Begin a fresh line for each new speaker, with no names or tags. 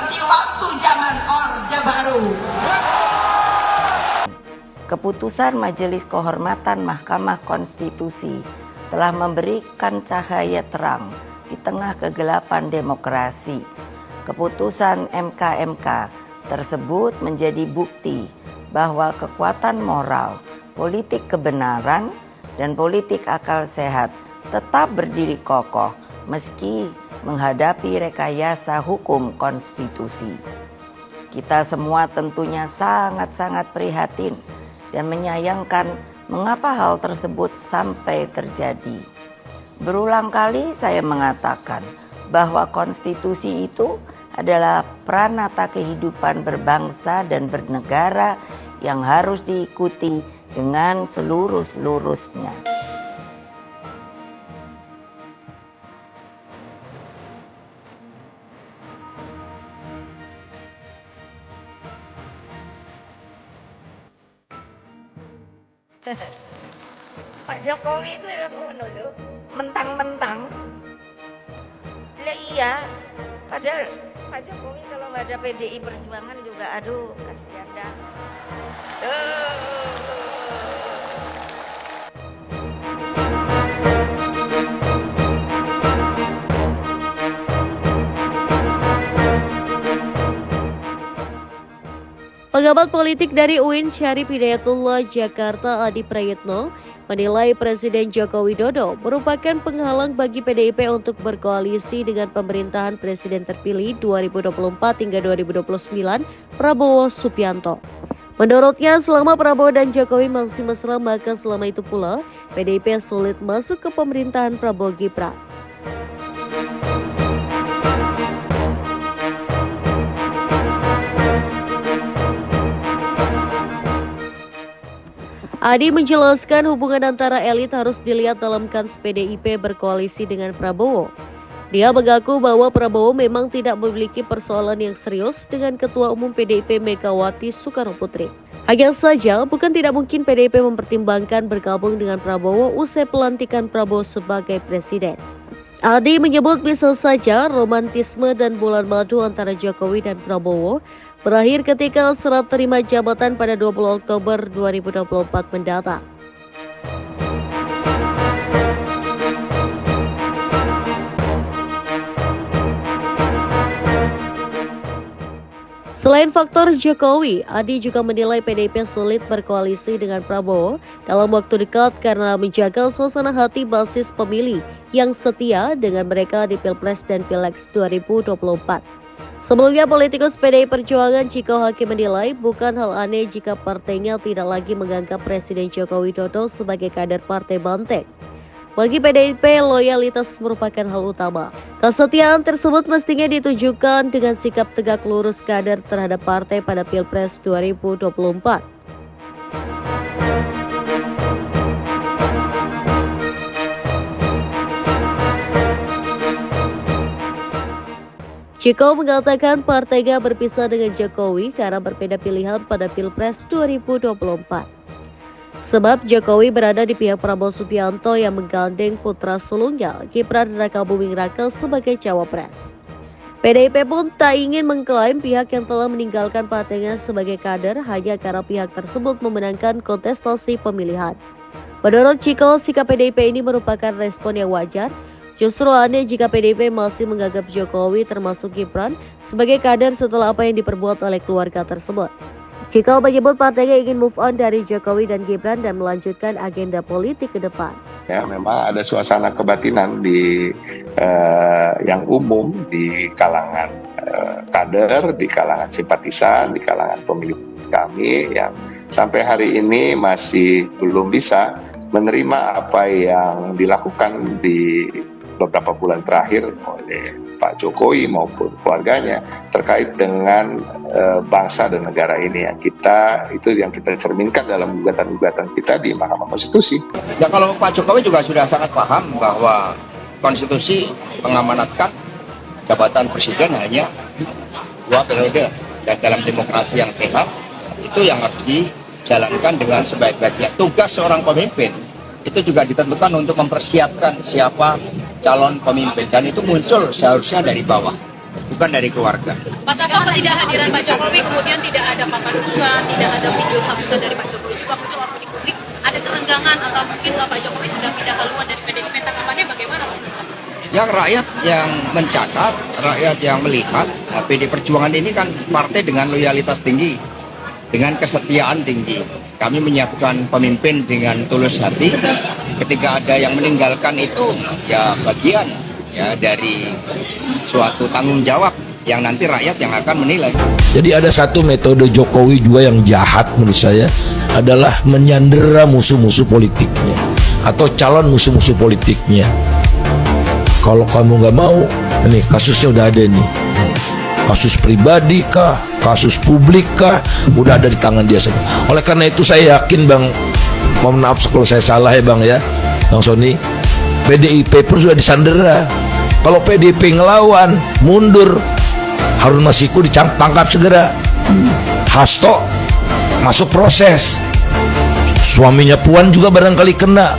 seperti waktu zaman Orde Baru.
Keputusan Majelis Kehormatan Mahkamah Konstitusi telah memberikan cahaya terang di tengah kegelapan demokrasi. Keputusan MK tersebut menjadi bukti bahwa kekuatan moral, politik kebenaran, dan politik akal sehat tetap berdiri kokoh meski menghadapi rekayasa hukum konstitusi. Kita semua tentunya sangat-sangat prihatin dan menyayangkan mengapa hal tersebut sampai terjadi. Berulang kali saya mengatakan bahwa konstitusi itu adalah pranata kehidupan berbangsa dan bernegara yang harus diikuti dengan selurus-lurusnya. Pak Jokowi itu mentang-mentang. Lah iya, padahal Pak Jokowi kalau nggak ada PDI Perjuangan juga aduh kasihan dah.
Pengamat politik dari UIN Syarif Hidayatullah Jakarta Adi Prayitno menilai Presiden Joko Widodo merupakan penghalang bagi PDIP untuk berkoalisi dengan pemerintahan Presiden terpilih 2024 hingga 2029 Prabowo Subianto. Menurutnya selama Prabowo dan Jokowi masih mesra maka selama itu pula PDIP sulit masuk ke pemerintahan Prabowo Gibran. Adi menjelaskan hubungan antara elit harus dilihat dalam kans PDIP berkoalisi dengan Prabowo. Dia mengaku bahwa Prabowo memang tidak memiliki persoalan yang serius dengan Ketua Umum PDIP Megawati Soekarnoputri. Hanya saja, bukan tidak mungkin PDIP mempertimbangkan bergabung dengan Prabowo usai pelantikan Prabowo sebagai presiden. Adi menyebut bisa saja romantisme dan bulan madu antara Jokowi dan Prabowo berakhir ketika serah terima jabatan pada 20 Oktober 2024 mendatang. Selain faktor Jokowi, Adi juga menilai PDIP sulit berkoalisi dengan Prabowo dalam waktu dekat karena menjaga suasana hati basis pemilih yang setia dengan mereka di Pilpres dan Pileg 2024. Sebelumnya, politikus PDI Perjuangan Ciko Hakim menilai bukan hal aneh jika partainya tidak lagi menganggap Presiden Joko Widodo sebagai kader partai banteng. Bagi PDIP, loyalitas merupakan hal utama. Kesetiaan tersebut mestinya ditujukan dengan sikap tegak lurus kader terhadap partai pada Pilpres 2024. Ciko mengatakan partainya berpisah dengan Jokowi karena berbeda pilihan pada Pilpres 2024. Sebab Jokowi berada di pihak Prabowo Subianto yang menggandeng putra sulungnya, Gibran Rakabuming Raka sebagai cawapres. PDIP pun tak ingin mengklaim pihak yang telah meninggalkan partainya sebagai kader hanya karena pihak tersebut memenangkan kontestasi pemilihan. Menurut Ciko, sikap PDIP ini merupakan respon yang wajar. Justru aneh jika PDIP masih menganggap Jokowi termasuk Gibran sebagai kader setelah apa yang diperbuat oleh keluarga tersebut. Ciko menyebut partainya ingin move on dari Jokowi dan Gibran dan melanjutkan agenda politik ke depan.
Ya, memang ada suasana kebatinan di yang umum di kalangan kader, di kalangan simpatisan, di kalangan pemilih kami yang sampai hari ini masih belum bisa menerima apa yang dilakukan di beberapa bulan terakhir oleh Pak Jokowi maupun keluarganya terkait dengan bangsa dan negara ini yang kita cerminkan dalam gugatan-gugatan kita di Mahkamah Konstitusi.
Ya kalau Pak Jokowi juga sudah sangat paham bahwa konstitusi mengamanatkan jabatan presiden hanya 2 periode dan dalam demokrasi yang sehat itu yang harus dijalankan dengan sebaik-baiknya. Tugas seorang pemimpin itu juga ditentukan untuk mempersiapkan siapa calon pemimpin dan itu muncul seharusnya dari bawah. bukan dari keluarga.
Mas Hasto, ketidakhadiran Pak Jokowi kemudian tidak ada papan bunga, tidak ada video sambutan dari Pak Jokowi juga muncul opini publik, ada kerenggangan atau mungkin Pak Jokowi sudah pindah haluan dari PDIP, tanggapannya bagaimana Mas Hasto?
Yang rakyat yang mencatat, rakyat yang melihat, PD Perjuangan ini kan partai dengan loyalitas tinggi, dengan kesetiaan tinggi. Kami menyiapkan pemimpin dengan tulus hati. Ketika ada yang meninggalkan itu, ya bagian ya dari suatu tanggung jawab yang nanti rakyat yang akan menilai.
Jadi ada satu metode Jokowi juga yang jahat menurut saya, adalah menyandera musuh-musuh politiknya atau calon musuh-musuh politiknya. Kalau kamu nggak mau, ini kasusnya udah ada nih, kasus pribadi kah, kasus publik kah, udah ada di tangan dia semua. Oleh karena itu saya yakin Bang, mohon maaf kalau saya salah ya Bang ya, Bang Sony, PDIP pun sudah disandera. Kalau PDIP ngelawan, mundur, Harun Masiku ditangkap segera, Hasto masuk proses, suaminya Puan juga barangkali kena.